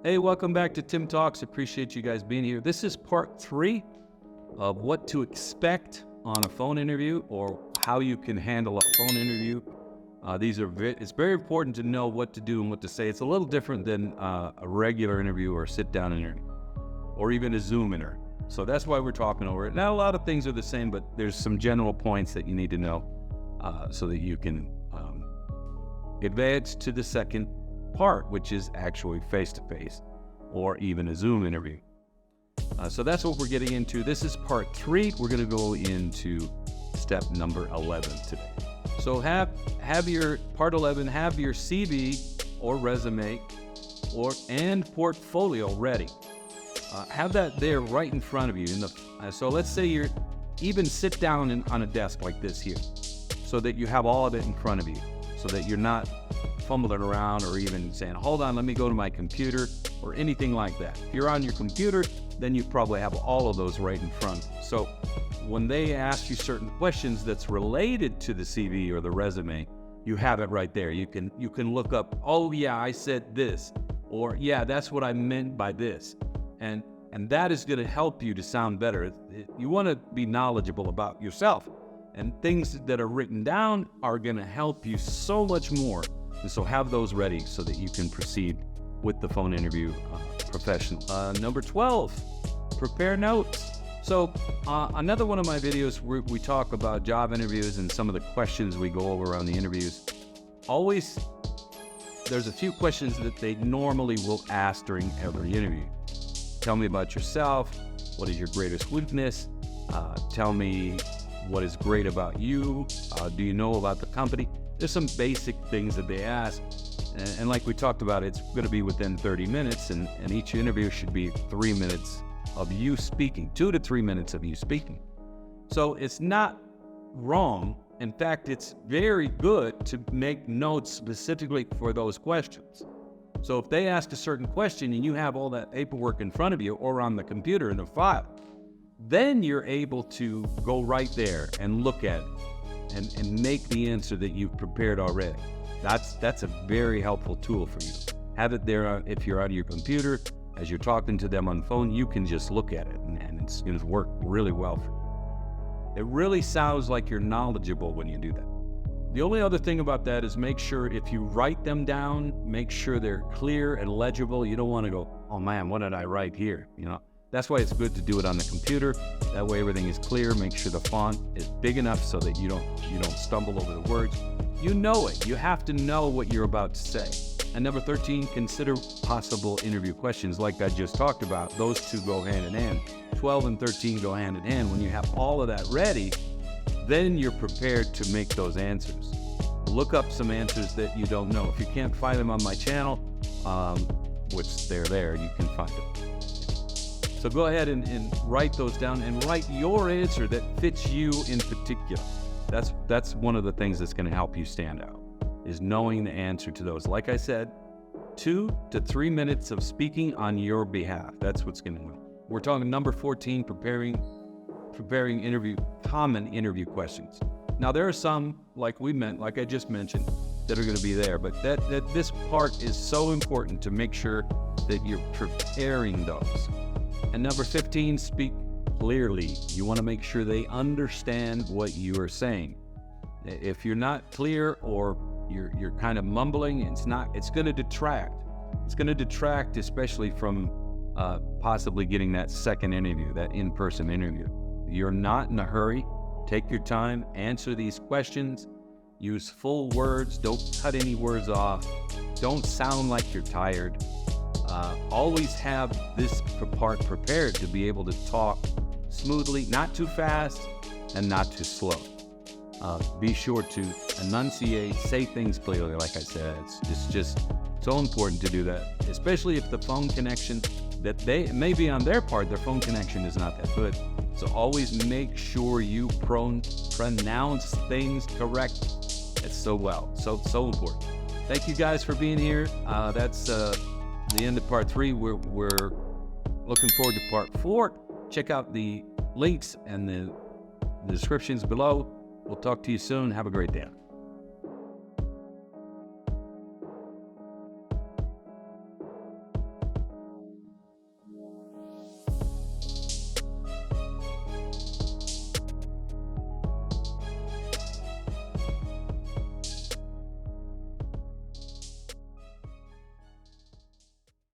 Hey, welcome back to Tim Talks. Appreciate you guys being here. This is part 3 of what to expect on a phone interview or how you can handle a phone interview. It's very important to know what to do and what to say. It's a little different than a regular interview or a sit-down interview or even a Zoom interview. So that's why we're talking over it. Now, a lot of things are the same, but there's some general points that you need to know so that you can advance to the second part, which is actually face-to-face or even a Zoom interview. So that's what we're getting into. This is part 3. We're going to go into step number 11 today. So have your part 11, have your CV or resume and portfolio ready. Have that there right in front of you. So let's say you're even sit down on a desk like this here, so that you have all of it in front of you, so that you're not fumbling around or even saying, hold on, let me go to my computer or anything like that. If you're on your computer, then you probably have all of those right in front. So when they ask you certain questions that's related to the CV or the resume, you have it right there. You can look up, oh yeah, I said this, or yeah, that's what I meant by this. And that is going to help you to sound better. You want to be knowledgeable about yourself, and things that are written down are going to help you so much more. And so have those ready so that you can proceed with the phone interview professional. Number 12, prepare notes. So another one of my videos where we talk about job interviews and some of the questions we go over on the interviews. Always, there's a few questions that they normally will ask during every interview. Tell me about yourself. What is your greatest weakness? Tell me what is great about you. Do you know about the company? There's some basic things that they ask. And like we talked about, it's going to be within 30 minutes, and each interview should be 3 minutes of you speaking, 2 to 3 minutes of you speaking. So it's not wrong. In fact, it's very good to make notes specifically for those questions. So if they ask a certain question and you have all that paperwork in front of you or on the computer in a file, then you're able to go right there and look at it and make the answer that you've prepared already. That's a very helpful tool for you. Have it there if you're on your computer. As you're talking to them on the phone, you can just look at it, and it's going to work really well for you. It really sounds like you're knowledgeable when you do that. The only other thing about that is make sure if you write them down, make sure they're clear and legible. You don't want to go, oh man, what did I write here? That's why it's good to do it on the computer. That way everything is clear. Make sure the font is big enough so that you don't stumble over the words. You know it. You have to know what you're about to say. And number 13, consider possible interview questions like I just talked about. Those two go hand in hand. 12 and 13 go hand in hand. When you have all of that ready, then you're prepared to make those answers. Look up some answers that you don't know. If you can't find them on my channel, which they're there, you can find them. So go ahead and write those down and write your answer that fits you in particular. That's one of the things that's going to help you stand out, is knowing the answer to those. Like I said, 2 to 3 minutes of speaking on your behalf. That's what's going to help. We're talking number 14, preparing common interview questions. Now there are some, like I just mentioned, that are going to be there, but that this part is so important to make sure that you're preparing those. And number 15, speak clearly. You want to make sure they understand what you are saying. If you're not clear or you're kind of mumbling, it's going to detract. It's going to detract, especially from possibly getting that second interview, that in-person interview. You're not in a hurry. Take your time, answer these questions, use full words, don't cut any words off, don't sound like you're tired. Always have this part prepared to be able to talk smoothly, not too fast and not too slow. Be sure to enunciate, say things clearly. Like I said, it's just so important to do that, especially if the phone connection that maybe on their part, their phone connection is not that good. So always make sure you pronounce things correct. It's so important. Thank you guys for being here. That's the end of part 3. We're looking forward to part 4. Check out the links and the descriptions below. We'll talk to you soon. Have a great day.